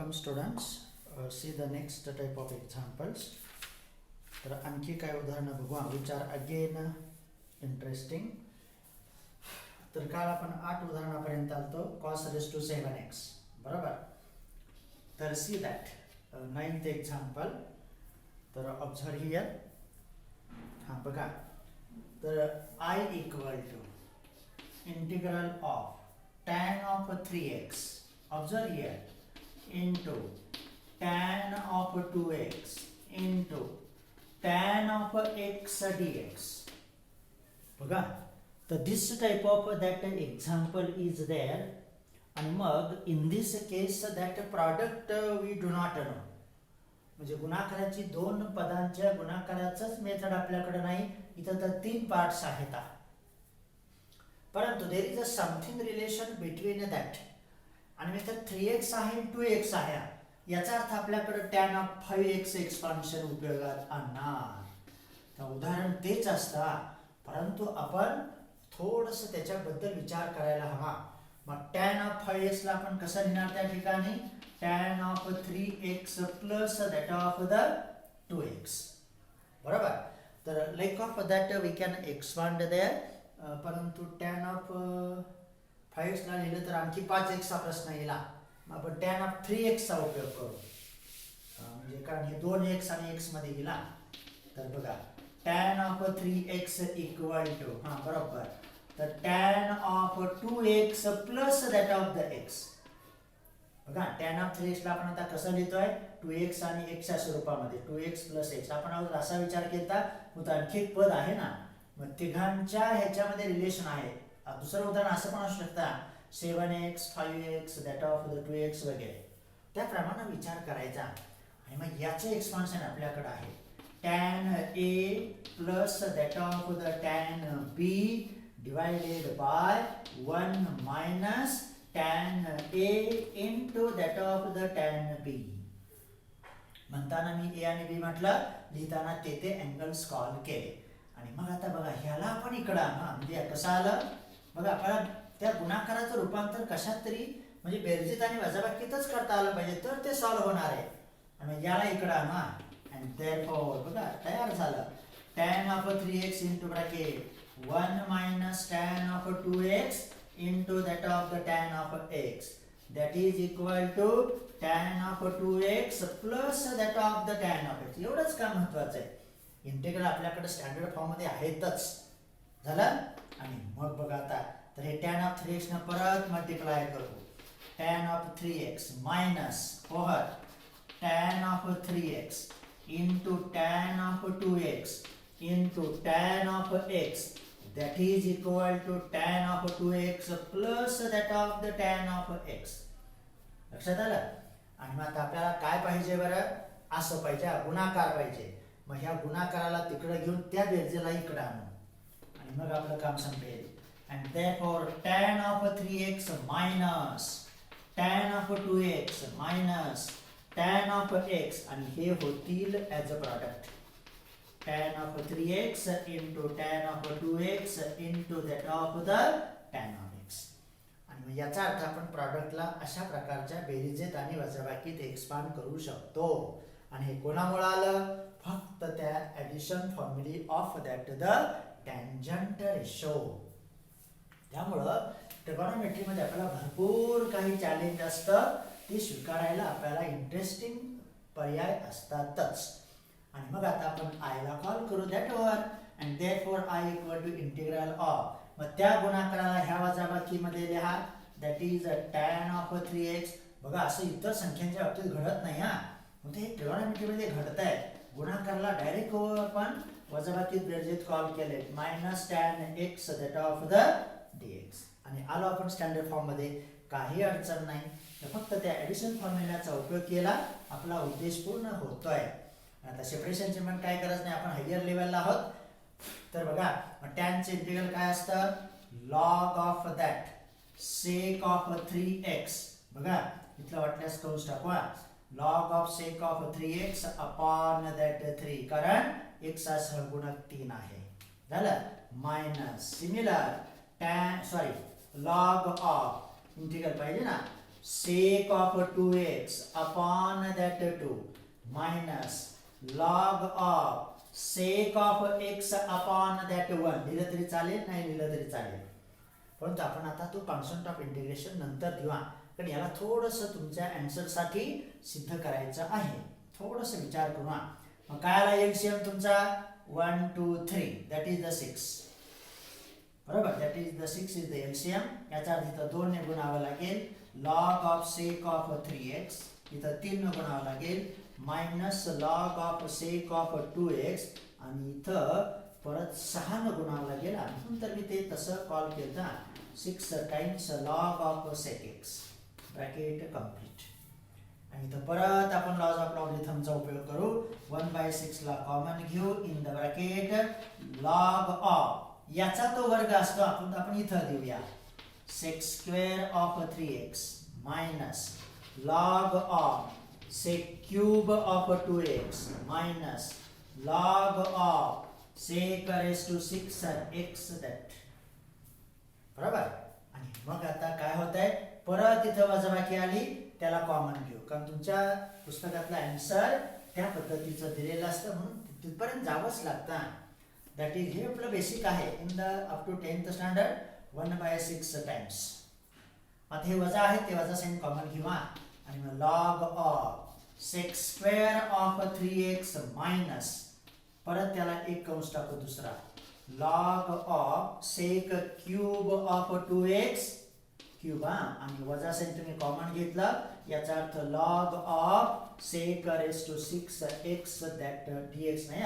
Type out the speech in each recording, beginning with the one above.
Welcome students. See the next type of examples. तर आणखी काय उदाहरणं बघू which are again interesting. तर काल आपण 8 उदाहरणापर्यंत आलतो cos raised to 7x बरोबर. तर see that ninth example. तर observe here. हां बघा. तर I equal to integral of tan of 3x. Observe here. Into tan of 2x into tan of x dx. बघा. तर this type of that example is there. आणि मग in this case that product we do not know. म्हणजे गुणाकाराची दोन पदांच्या गुणाकाराचंच method आपल्याकडे नाही. इथं तर 3 पार्ट्स आहेत. परंतु there is a something relation between that. आणि इथं 3x आहे 2x आहे. याचा अर्थ आपल्याकडे tan of 5x एक्सपान्शन उपयोगात आणणार. तर उदाहरण तेच असतं, परंतु आपण थोडंसं त्याच्याबद्दल विचार करायला हवा. मग tan of 5x ला आपण कसं लिहिणार त्या ठिकाणी? tan of 3x plus that of the 2x. बरोबर. तर like of that we can expand there. परंतु tan of 5x ला लिहिलं तर आणखी 5x चा प्रश्न येईल. मग आपण tan of 3x चा उपयोग करू. म्हणजे कारण हे 2x आणि x मध्ये गेला. तर बघा tan of 3x equal to बरोबर. तर tan of 2x plus that of the x. बघा tan of 3x ला आपण आता कसं लिहितोय? 2x आणि x च्या स्वरूपामध्ये 2x plus x. आपण अगोदर असा विचार केला होता आणखी एक पद आहे ना, मग तिघांच्या ह्याच्यामध्ये रिलेशन आहे. दुसरं उदाहरण असं पण असू शकतं 7x 5x that of the 2x वगैरे. त्याप्रमाणे विचार करायचा. आणि मग याचे एक्सपान्शन आपल्याकडे आहे tan a plus that of the tan b divided by 1 minus tan a into that of the tan b. म्हणताना मी a आणि b म्हटलं, लिहिताना ते अँगल्स कॉल केले. आणि मग आता बघा ह्याला आपण इकडं आणा. म्हणजे कसं आलं बघा, आपल्याला त्या गुणाकाराचं रूपांतर कशात तरी म्हणजे बेरजेत आणि वजाबाकीतच करता आलं पाहिजे तर ते सॉल्व्ह होणार आहे. आणि याला इकडं आणा. अँड देअरफॉर बघा तयार झालं tan of 3x into bracket 1 minus tan of 2x into that of the tan of x. That is equal to tan of 2x plus that of the tan of x. एवढंच काम महत्वाचं आहे. Integral आपल्याकडे standard form मध्ये आहेतच. झालं. आणि मग बघा आता तर हे tan of 3x न परत मल्टिप्लाय करू. tan of 3x minus over tan of 3x into tan of 2x into tan of x. That is equal to tan of 2x plus that of the tan of x. लक्षात आलं. आणि मग आता आपल्याला काय पाहिजे बरं? असं पाहिजे, गुणाकार पाहिजे. मग ह्या गुणाकाराला तिकडे घेऊन त्या बेरजेला इकडे आणू आणि मग आपलं काम संपेल. and therefore tan of 3x minus tan of 2x minus tan of x आणि हे होतील as a product tan of 3x into tan of 2x into that of the tan of x. आणि मग याचा अर्थ आपण प्रॉडक्टला अशा प्रकारच्या बेरीजेत आणि वजाबाकीत एक्सपांड करू शकतो. आणि हे कोणामुळे आलं? फक्त त्या addition फॉर्म्युली of that the tangent ratio. त्यामुळं ट्रिगोनोमेट्री मध्ये आपल्याला भरपूर काही चॅलेंज असतं. ते स्वीकारायला आपल्याला इंटरेस्टिंग पर्याय असतातच. आणि मग आता आपण आय ला कॉल करू दॅट वर. And therefore I equal to integral of. मग त्या गुणाकाराला ह्या वजाबाकीमध्ये लिहा. That is tan of 3x. बघा असं इतर संख्यांच्या बाबतीत घडत नाही. मग ते ट्रिगोनोमेट्री मध्ये घडत आहे. गुणाकाराला डायरेक्ट आपण वजाबाकीत बेरजेत कॉल केले minus tan x that of the dx. आणि आलो आपण स्टँडर्ड फॉर्म मध्ये, काही अडचण नाही. फक्त त्या ॲडिशन फॉर्म्युलाचा उपयोग केला, आपला उद्देश पूर्ण होतोय. आता सेपरेशनची पण काय गरज नाही, आपण हायर लेवलला आहोत. तर बघा टॅनचे इंटिग्रल काय असतं? Log of that sake of 3x. बघा इथलं वाटल्यास कंस टाकवा. log of sec of 3x upon that 3 कारण x चा सहगुणक 3 आहे. झालं. Minus similar tan log of integral पाहिजे ना, sec of 2x upon that 2 minus log of sec of x upon that 1 लिहिलं तरी चालेल, नाही लिहिलं तरी चालेल, परंतु आपण आता तो कॉन्स्टंट ऑफ इंटिग्रेशन नंतर देऊ, कारण याला थोडंसं तुमच्या आन्सरसाठी सिद्ध करायचं आहे, थोडंसं विचार करू. मग काय आला एलसीएम तुमचा 1 2 3 दॅट इज द 6, बरोबर, that is the 6 is the LCM. याचा अर्थ इथं 2 ने गुणावं लागेल log of sake of 3x, इथं 3 ने गुणावं लागेल minus log of sake of 2x, आणि इथं परत 6 ने गुणावं लागेल, म्हणून तर मी ते तसं कॉल केलं 6 times log of sec x bracket complete. आणि इथं परत आपण लॉज ऑफ लॉगरिथमचा उपयोग करू, 1/6 ला कॉमन घेऊ, in the bracket log of याचा तो वर्ग असतो, आपण इथं देऊया sec square of 3x minus log of sec cube of 2x minus log of sec raised to 6x that, बरोबर. आणि मग आता काय होत आहे, परत इथं वजाबाकी आली त्याला कॉमन घेऊ, कारण तुमच्या पुस्तकातला आन्सर त्या पद्धतीचं दिलेलं असतं, म्हणून तिथपर्यंत जावंच लागतं. दॅट इज हे आपलं बेसिक आहे in the up to 10th standard 1/6 times. आता हे वजा आहे ते वजा साइन कॉमन घेऊया, आणि मग log of sec square of 3x minus परत त्याला एक कंस टाकू दुसरा log of sec cube of 2x cube, आणि वजा साइन तुम्ही कॉमन घेतला, याचा अर्थ log of sec raise to 6x that dx नाही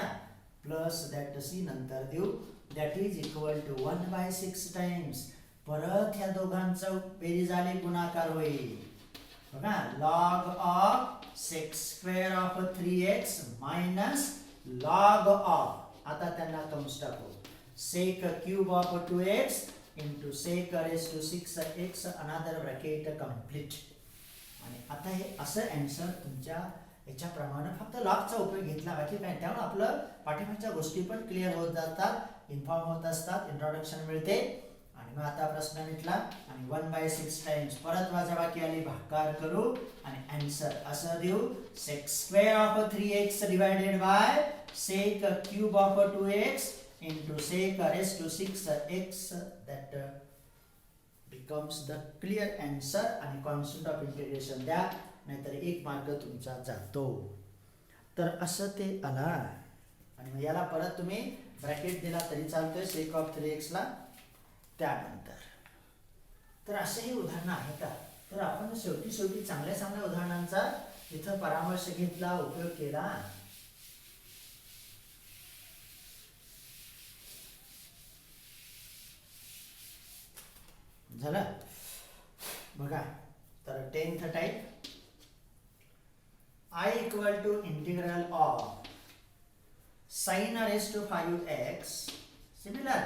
प्लस दॅट c नंतर देऊ, that is equal to 1/6 times. परत ह्या दोघांचं बेरीज आले गुणाकार होईल, बघा log of sec square of 3x minus log of, आता त्यांना कंस टाकू, sec cube of 2x into sec raised to 6x another bracket complete. आणि आता हे असं आन्सर तुमच्या याच्याप्रमाणे फक्त लॉगचा उपयोग घेतला, बाकी काय, त्यामुळे आपलं पाठीमागच्या गोष्टी पण क्लिअर होत जातात, इन्फॉर्म होत असतात, इंट्रोडक्शन मिळते. आणि मग आता प्रश्न मिटला, आणि 1/6 टाइम्स परत वजाबाकी आली, भागाकार करू आणि आन्सर असं देऊ, sec square of 3x divided by sec cube of 2x into sec raised to 6x that becomes the clear answer. आणि कॉन्स्टंट ऑफ इंटिग्रेशन द्या, नाहीतर एक मार्क तुमचा जातो. तर असं ते आला, आणि मग याला परत तुम्ही ब्रॅकेट दिला तरी चालतोय sec of 3x ला त्यानंतर. तर असेही उदाहरणं आहेत. तर आपण शेवटी चांगल्या उदाहरणांचा इथं परामर्श घेतला, उपयोग केला. झालं बघा. तर 10th type I equal to integral of sin raised to 5x similar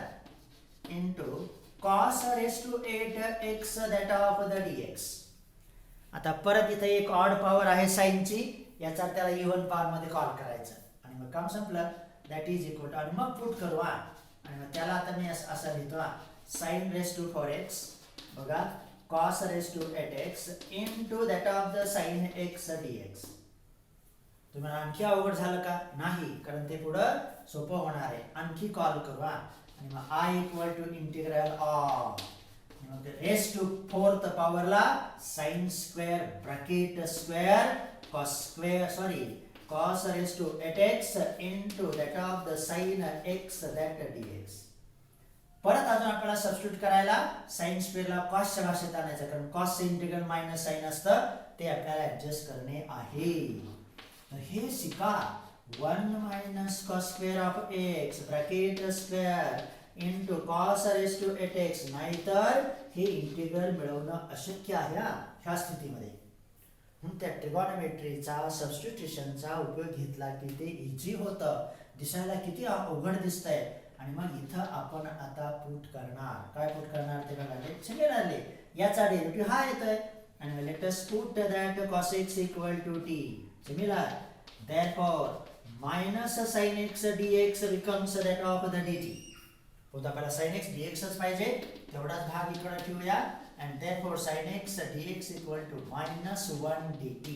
into cos raised to 8x that of the dx. आता परत इथे एक ऑड पॉवर आहे साइनची, याचा त्याला इव्हन पॉवर मध्ये कॉल करायचं, आणि मग काम संपलं, दॅट इज इक्वल टू, आणि मग पुट करू, आणि मग त्याला आता मी असं लिहितो sin raised to 4x बघा cos raised to 8x into that of the sin x dx. तुम्हाला आणखी अवघड झालं का? नाही, कारण ते पुढं सोपं होणार आहे. आणखी कॉल करू, आणि मग I equal to integral of raise to 4th पॉवरला sin square bracket square cos raised to 8x into that of the sin x that dx. परत अजून आपल्याला सबस्टिट्यूट करायला साइन स्क्वेअरला कॉसच्या भाषेत आणायचं, कारण कॉसचे इंटिग्रल मायनस साइन असतं, ते आपल्याला ऍडजस्ट करणे आहे. तर हे शिका, 1 minus cos square of x bracket square into cos raise to 8x, नाहीतर हे इंटिग्रल मिळवणं अशक्य आहे ह्या स्थितीमध्ये. म्हणून त्या ट्रिगोनोमेट्रीचा सबस्टिट्यूशनचा उपयोग घेतला की ते इझी होतं, दिसायला किती अवघड दिसतंय. आणि मग इथं आपण आता पुट करणार, काय पुट करणार ते बघा, सिमिलरली याचा डेरिव्हेटिव्ह हा येतोय, आणि let us put that cos x equal to t similar, therefore minus sin x dx becomes that of the dt. पुन्हा आपल्याला sin x dx च पाहिजे, तेवढाच भाग इकडे ठेवूया, and therefore sin x dx equal to -1 dt.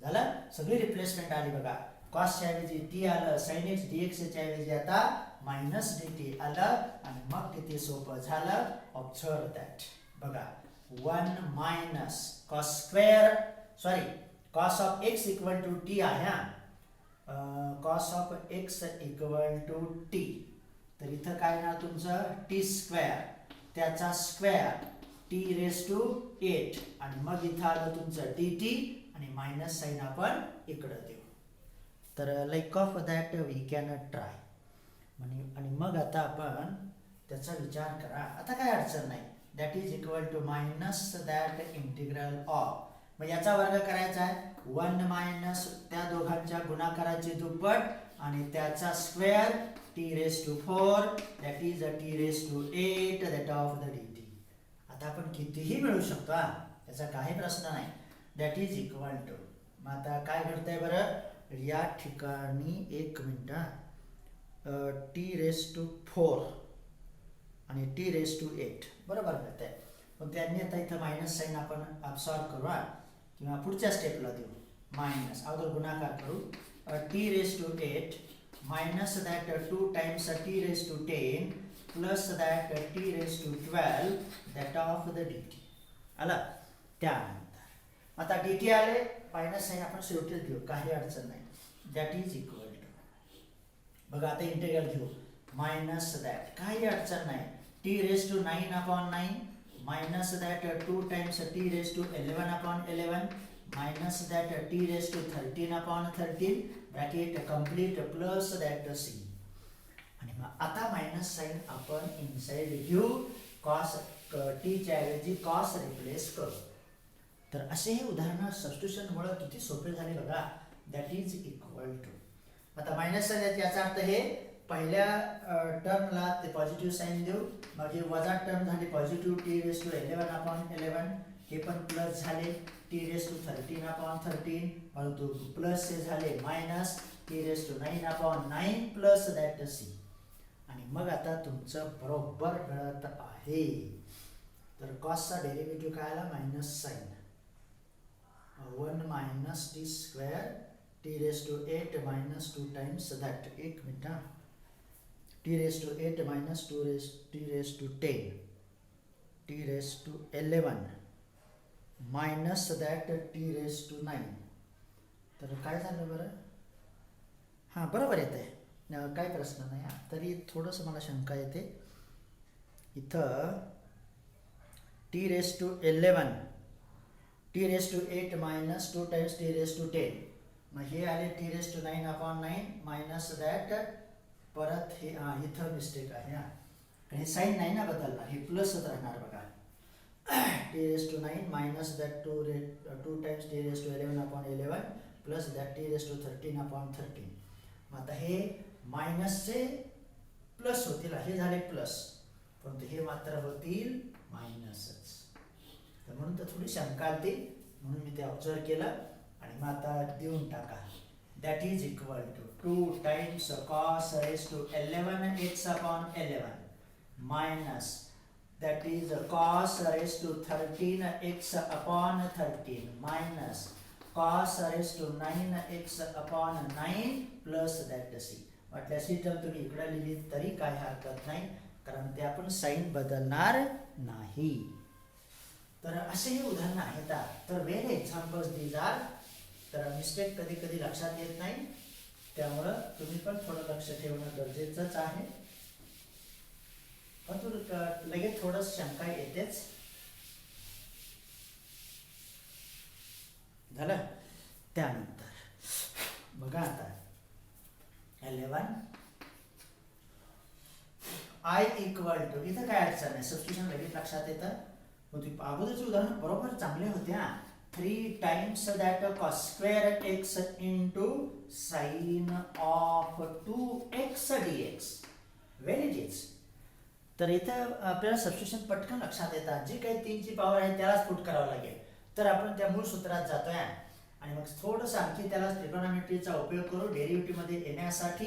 झालं, सगळी रिप्लेसमेंट आली बघा. cos च्या ऐवजी t आलं, sin x dx च्या ऐवजी आता -dt आलं, आणि मग किती सोपं झालं. Observe that. बघा 1 minus cos square cos of x equal to t आहे. cos of x equal to t, तर इथं काय ना तुमचं t स्क्वेअर, त्याचा स्क्वेअर t रेस टू 8, आणि मग इथं आलं तुमचं dt, आणि मायनस साइन आपण इकडे देऊ. तर like of that we can try. आणि मग आता आपण त्याचा विचार करा. आता काय अडचण नाही. That is equal to minus that integral of, मग याचा वर्ग करायचा आहे. 1 मायनस त्या दोघांच्या गुणाकाराची दुप्पट, आणि त्याचा square t raise to 4, that is t raise to 8 that of the dt. आता आपण कितीही मिळू शकतो, याचा काही प्रश्न नाही. दॅट इज इक्वल टू, मग आता काय घडतंय बरं, या ठिकाणी एक मिनिट, t रेस टू 4 आणि t रेस टू 8 बरोबर मिळतंय. पण त्यांनी आता इथं मायनस साइन आपण अब्सॉर्ब करू, किंवा पुढच्या स्टेपला देऊ. मायनस अगोदर गुणाकार करू. t raise to 8 minus that 2 times t raised to 10 plus that t raised to 12 that of the dt. आला. त्यानंतर आता dt आले, मायनस साइन आपण शेवटीच घेऊ, काही अडचण नाही. दॅट इज इक्वल टू, बघा आता इंटिग्रल घेऊ. मायनस दॅट, काही अडचण नाही. t raise to 9/9 minus that 2 times t raise to 11/11 minus that t raised to 13/13 bracket complete plus that c. आणि मग आता मायनस साइन आपण इनसाइड घेऊ. cos t च्या ऐवजी cos रिप्लेस करू. तर असे हे उदाहरण सबस्टिट्यूशन मुळे किती सोपे झाले बघा. दॅट इज इक्वल टू, आता मायनस साइन याचा अर्थ हे पहिल्या टर्मला ते पॉझिटिव्ह साइन देऊ, मग हे वजा टर्म झाली पॉझिटिव्ह t रेस टू 11/11, हे पण प्लस झाले t रेस टू 13/13, परंतु प्लस हे झाले minus t raise to 9/9 plus that c. आणि मग आता तुमचं बरोबर मिळत आहे. तर कॉसचा डेरिव्हेटिव्ह काय आला, minus sign 1 minus t square t raised to 8 minus 2 times that. एक minute, t raised to 8 minus t raised to 10 t raised to 11 minus that t raised to 9. तर काय झालं बरं, हां बरोबर येत आहे, काय प्रश्न नाही. तरी थोडंसं मला शंका येते इथं. t raised to 11 t raised to 8 minus 2 times t raised to 10, मग हे आले t raised to 9/9 minus that, परत हे इथं मिस्टेक आहे. हे साइन नाही ना बदलणार, हे प्लसच राहणार बघा. t raised to 9 minus that 2 times t raised to 11/11 plus that t raised to 13/13. मग आता हे मायनसचे प्लस होतील, हे झाले प्लस, परंतु हे मात्र होतील मायनसच. तर म्हणून तर थोडी शंका आली, म्हणून मी ते ऑब्झर्व केलं. आणि मग आता देऊन टाका. That is equal to 2 times cos raised to 11x/11 मायनस that is cos raised to 13x/13 minus cos raised to 9x/9 plus that c. वाटल्यास ही टर्म तुम्ही इकडे लिहिली तरी काही हरकत नाही, कारण ते आपण साइन बदलणार नाही. तर असे हे उदाहरण आहेत. तर वेल एक्झाम्पल्स दीज आर. तर मिस्टेक कधी कधी लक्षात येत नाही, त्यामुळं तुम्ही पण थोडं लक्ष ठेवणं गरजेचंच आहे. परंतु लगेच थोडं शंका येतेच. झालं. त्यानंतर बघा आता 11 i इक्वल टू, इथं काय अडचण आहे, सबस्टिट्यूशन लगेच लक्षात येतं. अगोदरचे उदाहरण बरोबर चांगले होते. 3 times that cos square x into sine of 2x dx. Very it is. तर इथं आपल्याला सबस्टिट्यूशन पटकन लक्षात येतात. जी काही 3 ची पॉवर आहे त्यालाच पुट करावं लागेल. तर आपण त्या मूळ सूत्रात जातोय, आणि मग थोडंसं आणखी त्याला ट्रिग्नोमेट्रीचा उपयोग करू डेरिव्हेटिव्ह मध्ये येण्यासाठी.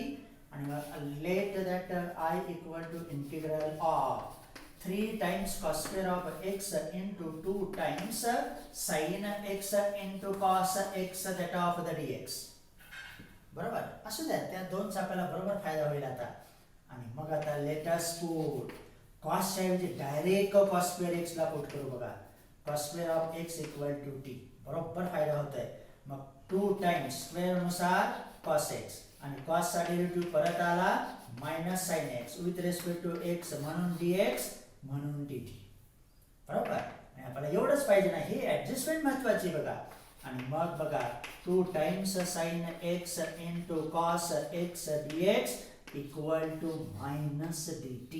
आणि मग let that i equal to integral of 3 times cos square of x into 2 times sin x into cos x that of the dx. बरोबर, असू द्या, त्या दोनचा आपल्याला बरोबर फायदा होईल आता. आणि मग आता लेट अस पुट cos च्या ऐवजी डायरेक्ट cos स्क्वेअर x ला पुट करू. बघा, cos square of x equal to t, बरोबर फायदा होतोय. मग 2 टाइम्स स्क्वेअर नुसार cos x आणि cos चा डेरिव्हेटिव्ह परत आला minus sin x with respect to x म्हणून dx म्हणून dt. बरोबर, आणि आपल्याला एवढंच पाहिजे ना, ही ऍडजस्टमेंट महत्वाची. बघा, आणि मग बघा 2 टाइम्स sin x into cos x dx equal to minus dt.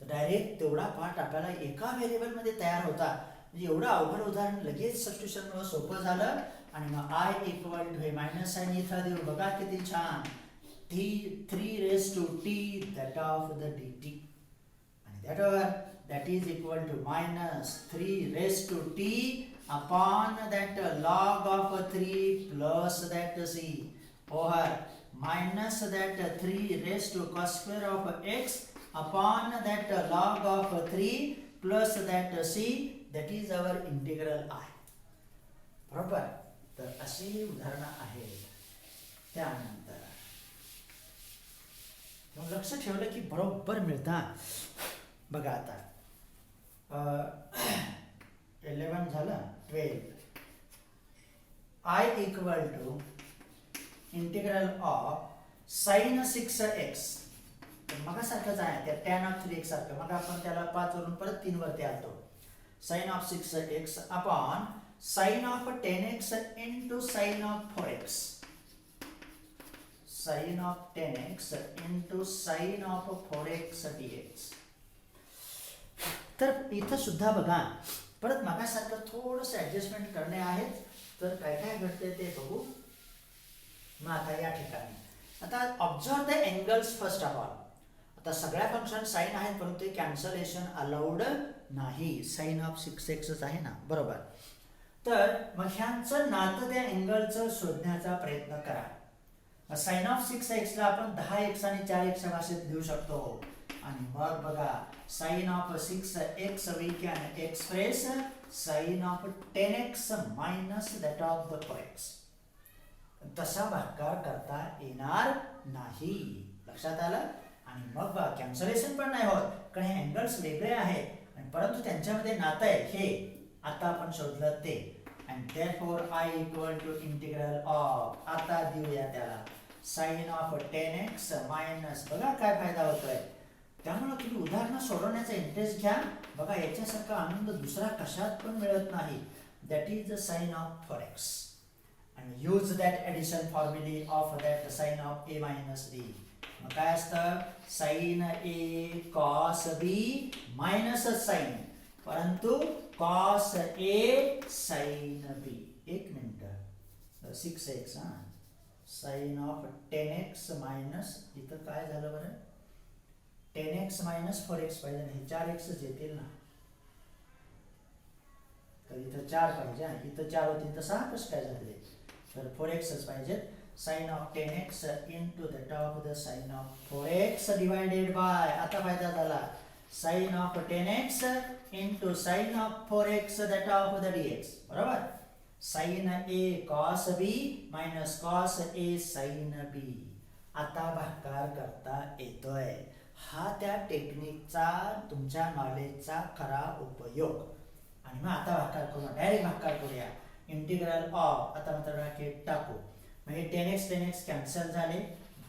तर डायरेक्ट तेवढा पार्ट आपल्याला एका व्हेरिएबल मध्ये तयार होता. म्हणजे एवढं अवघड उदाहरण लगेच सबस्टिट्यूशन मुळे सोपं झालं. आणि मग i equal to minus sine इथं देऊ. बघा किती छान, 3 raised to t that of the dt, आणि that is equal to minus 3 raised to t upon that log of 3 plus that c over minus that 3 raised to cos square of x upon that log of 3 plus that c, that is our integral I. बरोबर, तर अशी उदाहरणं आहेत. त्यानंतर मग लक्ष ठेवलं की बरोबर मिळतात. बघा आता 11 झालं, 12 I equal to integral of sine 6x. मग सारखंच आहे, त्या tan ऑफ 3x सारखं. मग आपण त्याला 5 वरून परत 3 वरती आलतो. Sine of 6x upon sine of 10x into sine of 4x. Sine of 10x into sine of 4x dx. तर इथं सुद्धा बघा, परत मागासारखं थोडंसं ऍडजस्टमेंट करणे आहेत. तर काय काय घडते ते बघू. मग आता या ठिकाणी आता observe the angles first of all. आता सगळ्या फंक्शन साइन आहेत, परंतु कॅन्सलेशन अलाउड नाही. साइन ऑफ 6x आहे ना, बरोबर. तर मग ह्यांचं नातं त्या एंगलचं शोधण्याचा प्रयत्न करा. साइन ऑफ 6x ला आपण 10x आणि 4x च्या भाषेत लिहू शकतो. आणि मग बघा, sine of 6x we can express sine of 10x minus that of the 4x. तसा भागाकार करता येणार नाही, लक्षात आलं. आणि मग बघा, कॅन्सलेशन पण नाही होत, कारण हे एंगल्स वेगळे आहेत, आणि परंतु त्यांच्यामध्ये नातं आहे हे आता आपण शोधलं ते. and therefore I equal to integral of, आता देऊया त्याला sin of 10x minus. बघा काय फायदा होतोय. त्यामुळे तुम्ही उदाहरण सोडवण्याचा इंटरेस्ट घ्या. बघा, याच्यासारखा आनंद दुसरा कशात पण मिळत नाही. That is the sine of 4x. and use that addition formula of that sin of a minus b. मग काय असतं, sin a cos b minus sin, परंतु cos a sin b. एक minute, 6x sin of 10x minus, इथं काय झालं बरं, 10x minus 4x पाहिजे नाही, 4x येतील ना. तर इथं 4 पाहिजे, इथं 4 होती, इथं 6 कसं काय झाले. तर 4x पाहिजेत. sin of 10x into the top of the sin of 4x divided by, आता फायदा झाला, sin of 10x into sin of 4x the top of the dx. बरोबर, sin a cos b minus cos a sin b. आता भागाकार करता येतोय. हा त्या टेक्निकचा, तुमच्या नॉलेजचा खरा उपयोग. आणि मग आता भागाकार करू, डायरेक्ट भागाकार करूया. इंटिग्रल ऑफ, आता मात्र ब्रॅकेट टाकू. म्हणजे 10x कॅन्सल झाले,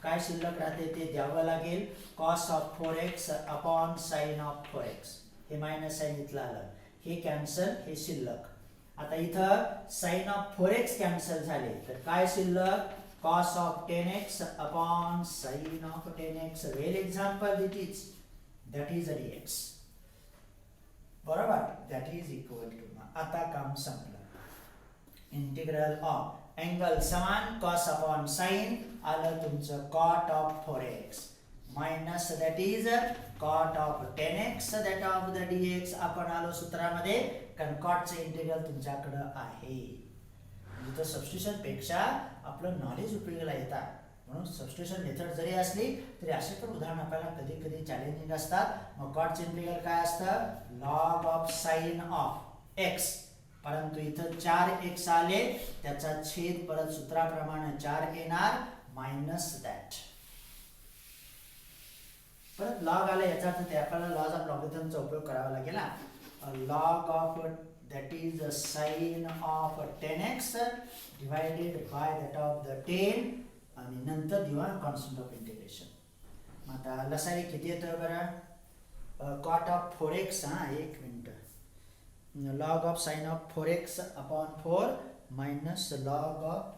काय शिल्लक राहते ते द्यावं लागेल. cos of 4x upon sine of 4x, हे मायनस साइन इथलं आलं, हे कॅन्सल, हे शिल्लक. आता इथं साइन ऑफ 4x कॅन्सल झाले, तर काय शिल्लक, cos of 10x upon sin of 10x. Real example it is, that is dx. बरोबर, that is equal to, आता काम संपलं. इंटिग्रल ऑफ एंगल समान, cos अपॉन sin आलं तुमचं cot of 4x minus that is cot of 10x that of the dx. आपण आलो सूत्रामध्ये, कारण cotचे इंटिग्रल तुमच्याकडे आहे. इथं सबस्टिट्यूशन पेक्षा आपलं नॉलेज उपयोगाला येतात. म्हणून सबस्टिट्यूशन मेथड जरी असली तरी असे पण उदाहरण आपल्याला कधी कधी चॅलेंजिंग असतात. मग कॉटचे इंटिग्रल काय असतं, log of sine of x, परंतु इथं 4x आले, त्याचा छेद परत सूत्राप्रमाणे 4 येणार मायनस दॅट. परत लॉग आला याचा अर्थ ते आपल्याला लॉज ऑफ लॉगरिथमचा उपयोग करावा लागेल. Log of that is the sin of 10x divided by that of the 10 आणि नंतर दिवा कॉन्स्टंट ऑफ इंटिग्रेशन. आता लसाई किती येतं बरं, कॉट ऑफ 4x, एक minute, log of sine of 4x upon 4 minus log of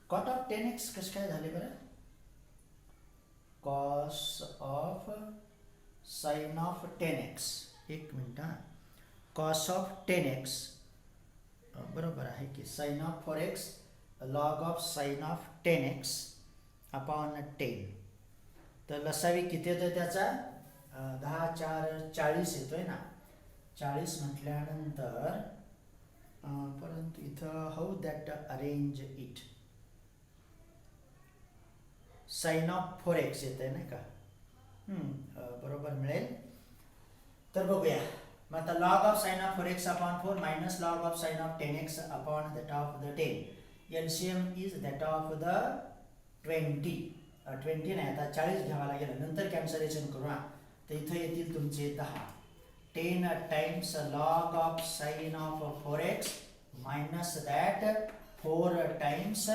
cot of 10x कसं काय झाले बरं, cos of sine of 10x, एक मिनिट, कॉस ऑफ 10x बरोबर आहे की sine of 4x log of sine of 10x upon 10. तर लसावी किती येतोय त्याचा, 10 4 40 येतोय ना, 40 म्हटल्यानंतर परंतु इथं how that arrange it, sine of 4x येत आहे नाही का, बरोबर मिळेल. तर बघूया मग आता log of sine of 4x upon 4 minus log of sine of 10x upon that of the 10. LCM is that of the 20 नाही, आता 40 घ्यावा लागेल, नंतर कॅन्सलेशन करू. तर इथं येतील तुमचे 10. 10 times log of sine of 4x minus that 4 times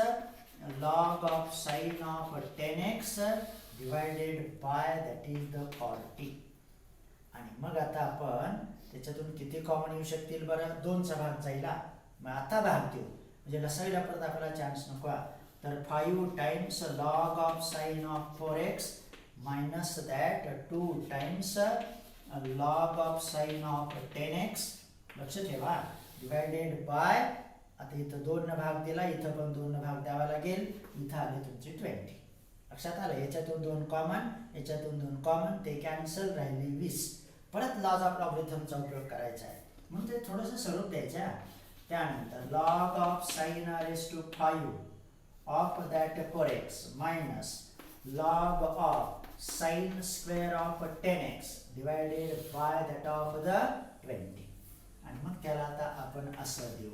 log of sin of 10x divided by that is the 40. आणि मग आता आपण त्याच्यातून किती कॉमन येऊ शकतील बरं, 2चा भाग जाईल. मग आता भाग देऊ म्हणजे लसावीला परत आपल्याला चान्स नको. तर 5 times log of sin of 4x minus that 2 times log of sin of 10x, लक्ष ठेवा, डिवायडेड बाय, आता इथं 2 भाग दिला, इथं पण 2 भाग द्यावा लागेल, इथं आले तुमचे 20. लक्षात आलं, याच्यातून 2 कॉमन, याच्यातून 2 कॉमन, ते कॅन्सल, राहिले 20. परत लॉज ऑफ लॉगरिथमचा उपयोग करायचा आहे म्हणून ते थोडंसं स्वरूप द्यायचं. त्यानंतर log of sine raise to 5 of that 4x minus log of sine square of 10x divided by that of the 20. आणि मग त्याला आता आपण असं देऊ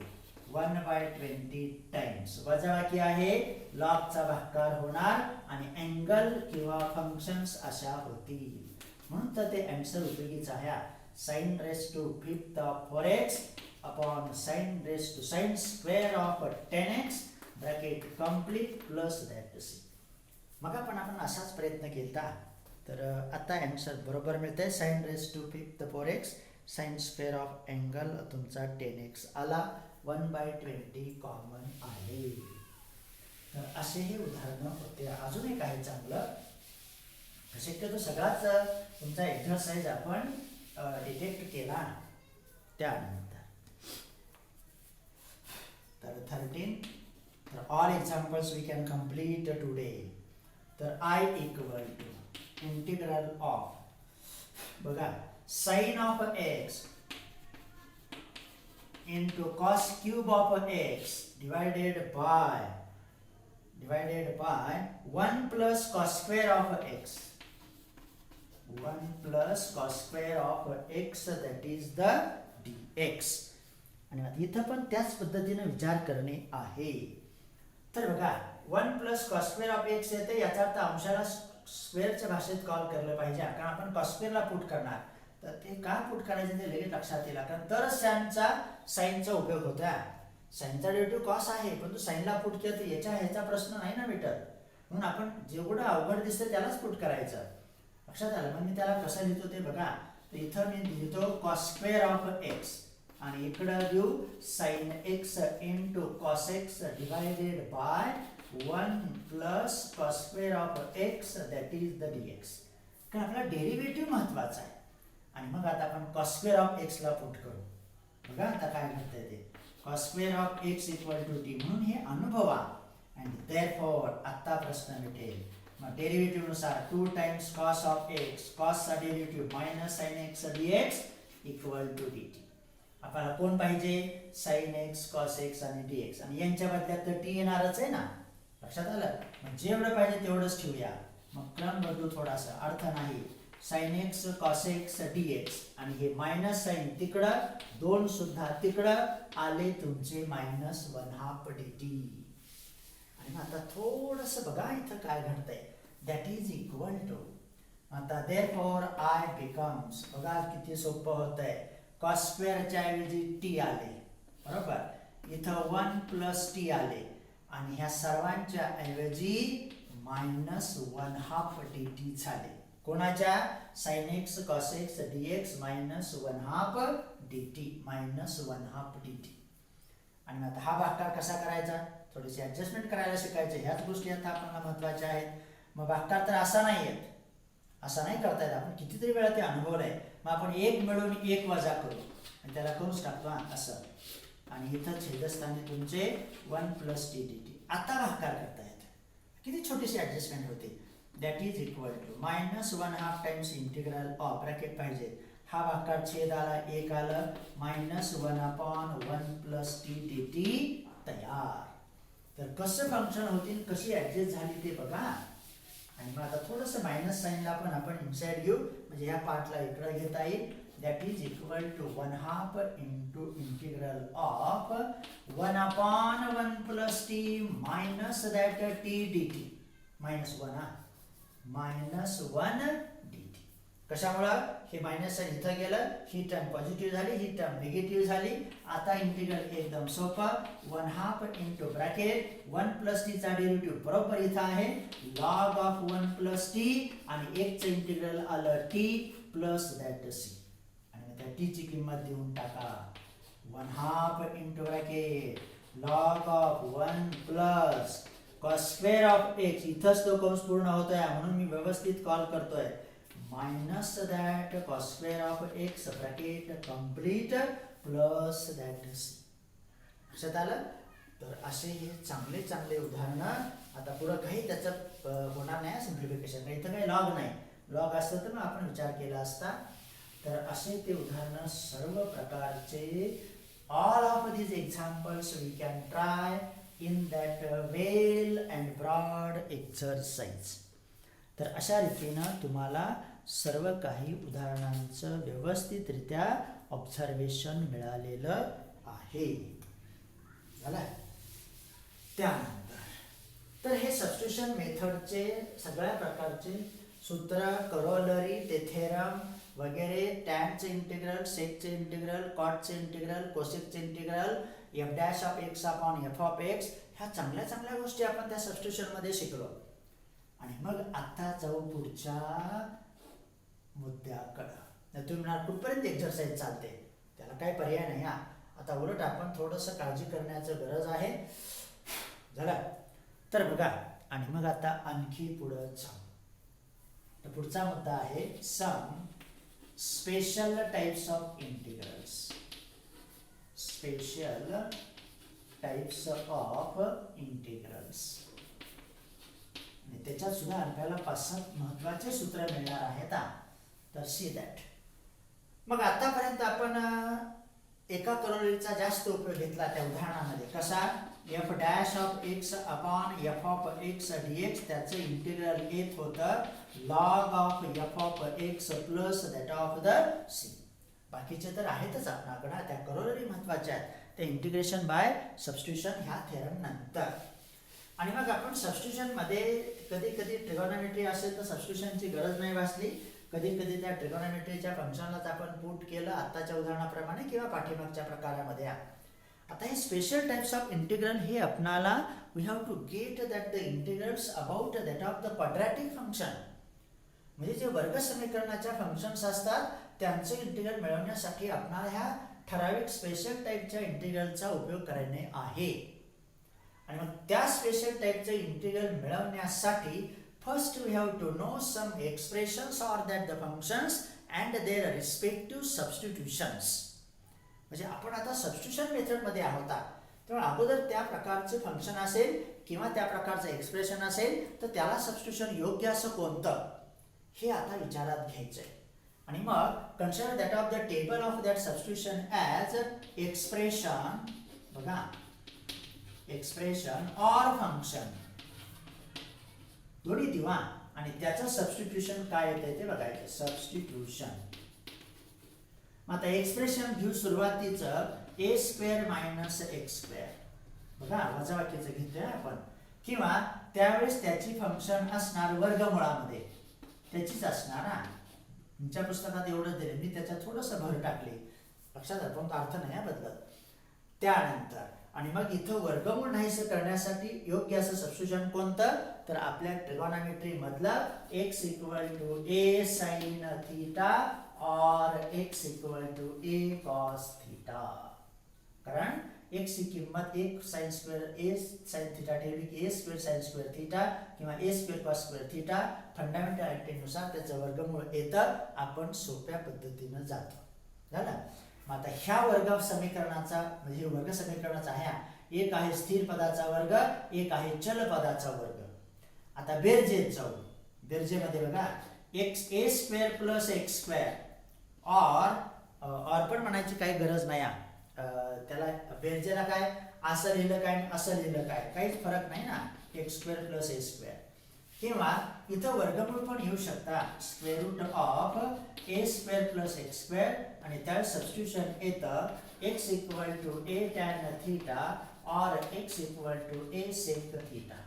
1/20 टाइम्स, वजाबाकी आहे, लॉगचा भागाकार होणार आणि अँगल किंवा फंक्शन्स अशा होतील. म्हणून तर ते आन्सर उपयोगीच आहे. Sine raise to 5 of 4x upon sine raise to sine square of 10x bracket complete plus that c. मग आपण असाच प्रयत्न केला तर आता आन्सर बरोबर मिळतंय. Sine raise to 5 4x sine square of angle तुमचा 10x आला, 1/20 कॉमन आहे. तर असे हे उदाहरण होते. अजून एक आहे चांगलं, शक्यतो सगळाच तुमचा एक्झरसाइज आपण डिटेक्ट केला. त्यानंतर तर 13, तर all examples we can complete today. तर I equal to integral of, बघा, sine of x into cos cube of x divided by 1 plus cos square of x, 1 plus cos square of x that is the dx. आणि इथं पण त्याच पद्धतीने विचार करणे आहे. तर बघा 1 plus cos square of x येते, याचा अर्थ अंशाला स्क्वेअरच्या भाषेत कॉल केलं पाहिजे, कारण आपण cos square ला पुट करणार. तर ते का पुट करायचं ते लगेच लक्षात येईल, कारण तरच साइनचा साइनचा उपयोग होता. साइनचा डेरिव्हेटिव्ह कॉस आहे, पण साइनला पुट केलं तर ह्याचा प्रश्न नाही ना भेटत. म्हणून आपण जेवढं अवघड दिसतं त्यालाच पुट करायचं. लक्षात आलं. मग मी त्याला कसं लिहितो ते बघा. तर इथं मी लिहितो कॉस स्क्वेअर ऑफ एक्स आणि इकडं देऊ sine x into cos x divided by 1 plus cos square of x that is the dx. कारण आपला डेरिव्हेटिव्ह महत्वाचा आहे. आणि मग आता आपण cos square of x ला पुट करू. बघा आता काय म्हणतंय ते, cos square of x equal to t, म्हणून हे अनुभवा. and therefore आता प्रश्न मिळेल. मग डेरिव्हेटिव्ह नुसार 2 times cos of x, cos चा derivative minus sin x dx equal to dt. आपल्याला कोण पाहिजे, sin x, cos x आणि dx. आणि यांच्या बदल्यात तर t येणारच आहे ना. लक्षात आलं? मग जेवढं पाहिजे तेवढंच ठेवूया, मग क्रम बदलू थोडासा, अर्थ नाही. Sine x cos x dx आणि हे मायनस साइन तिकडं, 2 सुद्धा तिकडं आले तुमचे -1/2 dt. आणि आता थोडस बघा इथं काय घडतंय, दॅट इज इक्वल टू, आता देअरफॉर आय बिकम्स, बघा किती सोपं होतंय, कॉस स्क्वेअरच्या ऐवजी टी आले, बरोबर, इथं 1 + t आले आणि ह्या सर्वांच्या ऐवजी -1/2 dt झाले. कोणाच्या? sin x cos x dx -1/2 dt, -1/2 dt. आणि आता हा भागाकार कसा करायचा, थोडीशी ऍडजस्टमेंट करायला शिकायचे, ह्याच गोष्टी आता आपल्याला महत्त्वाच्या आहेत. मग भागाकार तर असा नाही येत, असा नाही करता येत, आपण कितीतरी वेळा ते अनुभवलंय. मग आपण 1 मिळून 1 वजा करू आणि त्याला करूच टाकतो असं, आणि इथं छेदस्थानी तुमचे 1 + t dt. आता भागाकार करता येत, किती छोटीशी ऍडजस्टमेंट होते. That is equal to -1/2 times integral of, bracket पाहिजे, हा भागाकार छेद आला, 1 आलं, -1/1 + t dt तयार. तर कसं फंक्शन होतील, कशी ऍडजस्ट झाली ते बघा. आणि मग आता थोडंसं मायनस साईनला पण आपण इनसाइड घेऊ, म्हणजे ह्या पार्टला इकडे घेता येईल. That is equal to 1/2 into integral of 1/1 + t minus that t dt, -1 dt. कशामुळं? हे मायनस साइन इथं गेलं, ही टर्म पॉझिटिव्ह झाली, ही टर्म निगेटिव्ह झाली. आता इंटिग्रल एकदम सोपं, 1/2 इंटू ब्रॅकेट 1 + t चा डेरिव्हेटिव्ह बरोबर इथं आहे, log of 1 + t, आणि 1 चं इंटिग्रल आलं t प्लस दॅट c, आणि त्या t ची किंमत देऊन टाका. 1/2 into bracket log of 1 + cos square of x, इथंच तो कंस पूर्ण होतोय म्हणून मी व्यवस्थित कॉल करतोय, minus that cos square of x bracket complete plus that c. लक्षात आलं? तर असे हे चांगले चांगले उदाहरणं. आता पुढं काही त्याचं होणार नाही सिम्प्लिफिकेशन, इथं काही लॉग नाही, लॉग असतं तर मग आपण विचार केला असता. तर असे ते उदाहरणं सर्व प्रकारचे, all of these examples we can try in that well and broad exercise. तर अशा रीतीनं तुम्हाला सर्व काही उदाहरणांचं व्यवस्थितरित्या ऑब्झर्वेशन मिळालेलं आहे. झालं? त्यानंतर तर हे सबस्टिट्यूशन मेथडचे सगळ्या प्रकारचे सूत्र, करोलरी, ते थेरम वगैरे, टॅनचे इंटिग्रल, सेकचे इंटिग्रल, कॉटचे इंटिग्रल, कोसेकचे इंटिग्रल, f'(f(x), ह्या चांगल्या चांगल्या गोष्टी आपण त्या सबस्टिट्यूशन मध्ये शिकलो. आणि मग आता जाऊ पुढच्या मुद्द्याकडं. तुम्ही म्हणाल कुठपर्यंत एक्सरसाइज चालते, त्याला काही पर्याय नाही हा. आता उलट आपण थोडंसं काळजी करण्याचं गरज आहे. झालं? तर बघा, आणि मग आता आणखी पुढं जाऊ. तर पुढचा मुद्दा आहे some special types of integrals. Special types of integrals, त्याच्यात सुद्धा आपल्याला 5-7 महत्वाचे सूत्र मिळणार आहेत. तर सी दॅट. मग आतापर्यंत आपण एका करोलरीचा जास्त उपयोग घेतला त्या उदाहरणामध्ये. कसा? f'(x) अपॉन f(x) dx, त्याचं इंटिग्रल येत होतं log of f(x) plus that of the c. बाकीचे तर आहेतच आपल्याकडे, त्या करोलरी महत्वाच्या आहेत, ते इंटिग्रेशन बाय सबस्टिट्यूशन ह्या थेरम नंतर. आणि मग आपण सबस्टिट्यूशन मध्ये कधी कधी ट्रिगोनॉमेट्री असेल तर सबस्टिट्यूशनची गरज नाही भासली, कधी कधी त्या ट्रिगोनॉमेट्रीच्या फंक्शनलाच आपण पुट केलं आत्ताच्या उदाहरणाप्रमाणे किंवा पाठीमागच्या प्रकारामध्ये. आता हे स्पेशल टाइप्स ऑफ इंटिग्रल हे आपणाला we have to get that the integrals about that of the quadratic function, म्हणजे जे वर्ग समीकरणाच्या फंक्शन्स असतात त्यांचे इंटिग्रल मिळवण्यासाठी आपणाला ह्या ठराविक स्पेशल टाइपच्या इंटिग्रलचा उपयोग करणे आहे. आणि मग त्या स्पेशल टाइपचे इंटिग्रल मिळवण्यासाठी first we have to know some expressions or that the functions and their respective substitutions. म्हणजे आपण आता सबस्टिट्यूशन मेथडमध्ये आहोत, तेव्हा अगोदर त्या प्रकारचे फंक्शन असेल किंवा त्या प्रकारचं एक्सप्रेशन असेल तर त्याला सबस्टिट्यूशन योग्य असं कोणतं हे आता विचारात घ्यायचंय. आणि मग consider that of the table of that substitution as expression. बघा, एक्सप्रेशन ऑर फंक्शन दोन्ही दिवा आणि त्याचं सबस्टिट्यूशन काय येते ते बघायचं. सबस्टिट्यूशन. आता एक्सप्रेशन घेऊ सुरुवातीचं ए स्क्वेअर मायनस एक्स स्क्वेअर. बघा वजाबाकीचं घेतोय आपण. किंवा त्यावेळेस त्याची फंक्शन असणार वर्गमुळामध्ये, त्याचीच असणार हा. तुमच्या पुस्तकात एवढं दिले, मी त्याच्यात थोडंसं भर टाकले, लक्षात आलं, पण अर्थ नाही बदलत. त्यानंतर आणि मग इथं वर्गमूळ नाहीसं करण्यासाठी योग्य असं सबस्टिट्यूशन कोणतं, तर आपल्या ट्रिगोनॉमेट्री मधलं x equal to a sine theta or x equal to a cos theta. कारण x ची किंमत 1 sine square a sine theta ठेवली की a square sine square theta किंवा a square cos square theta fundamental आयडेंटिटीनुसार त्याचं वर्गमूळ येतं. आपण सोप्या पद्धतीनं जातो. झालं. मग आता ह्या वर्ग समीकरणाचा म्हणजे वर्ग समीकरणाचा आहे, एक आहे स्थिर पदाचा वर्ग, एक आहे चल पदाचा वर्ग. आता बेरजेत जाऊ. बेरजेमध्ये बघा एक्स ए स्क्वेअर प्लस एक्स स्क्वेअर और पण म्हणायची काही गरज नाही. त्याला बेरजेला काय असं लिहिलं काय असं लिहिलं काय काहीच फरक नाही ना. X square plus a square. किंवा इथं वर्गमूळ पण येऊ शकता square root of a square plus x square आणि त्या सबस्टिट्यूशन येतं x equal to a tan theta or x equal to a sec theta.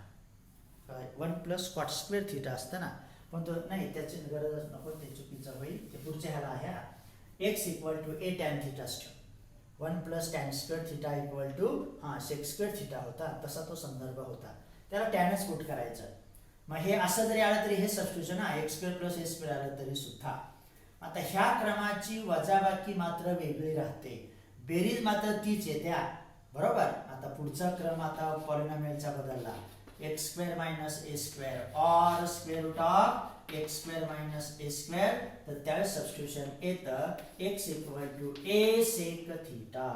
1 plus cot square theta असतं ना, पण तो नाही, त्याची गरजच नको, ते चुकीचं होईल. ते पुढच्या ह्याला आहे x equal to a tan theta ठेव. 1 plus tan square theta equal to sec square theta होता, तसा तो संदर्भ होता. त्याला टॅनच पुट करायचं. मग हे असं जरी आलं तरी हे सबस्टिट्यूशन आहे, x square plus a square आलं तरी सुद्धा. आता ह्या क्रमाची वजाबाकी मात्र वेगळी राहते, बेरीज मात्र तीच येत्या. बरोबर. आता पुढचा क्रम आता पॉलिनॉमियलचा बदलला, x square minus a square और square root of x square minus a square. तर त्यावेळेस सबस्टिट्यूशन येतं x equal to a sec theta.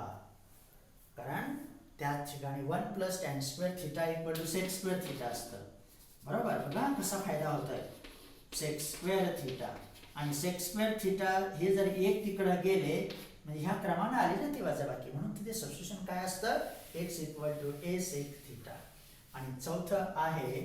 कारण त्या ठिकाणी 1 plus tan square theta equal to sec square theta असतं. बरोबर. बघा कसा फायदा होतोय. सेक स्क्वेअर थीटा आणि सेक स्क्वेअर थीटा हे जर एक तिकडे गेले म्हणजे ह्या क्रमाने आली ना ती वजाबाकी, म्हणून तिथे सबस्टिट्यूशन काय असतं x equal to a sec theta. आणि चौथं आहे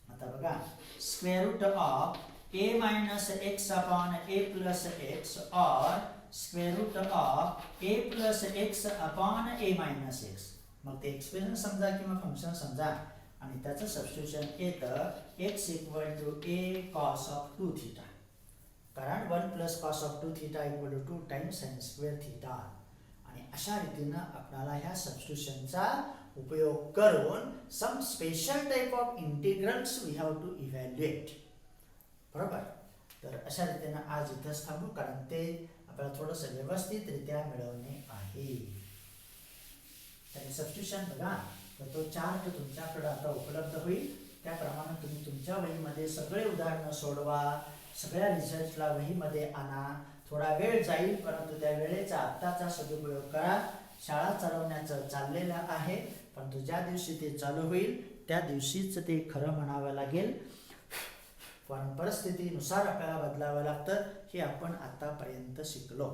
आता बघा square root of a minus x upon a plus x or square root of a plus x upon a minus x. मग ते एक्सप्रेशन समजा किंवा फंक्शन समजा आणि त्याचं सबस्टिट्यूशन येतं x equal to a cos of 2 theta. कारण 1 plus cos of 2 theta equal to 2 times sine square theta. आणि अशा रीतीनं आपल्याला ह्या सबस्टिट्यूशनचा उपयोग करून some special type of integrals we have to evaluate. बरोबर. तर अशा रीतीनं आज इथंच थांबू, कारण ते आपल्याला थोडंसं व्यवस्थितरित्या मिळवणे आहे. त्याने सबस्टिट्यूशन बघा, तर तो चार्ट तुमच्याकडे आता उपलब्ध होईल. त्याप्रमाणे तुम्ही तुमच्या वहीमध्ये सगळे उदाहरणं सोडवा, सगळ्या रिझल्टला वहीमध्ये आणा. थोडा वेळ जाईल, परंतु त्या वेळेचा आत्ताचा सदुपयोग करा. शाळा चालवण्याचं चाललेलं आहे, परंतु ज्या दिवशी ते चालू होईल त्या दिवशीच ते खरं म्हणावं लागेल. पण परिस्थितीनुसार आपल्याला बदलावं लागतं, हे आपण आतापर्यंत शिकलो.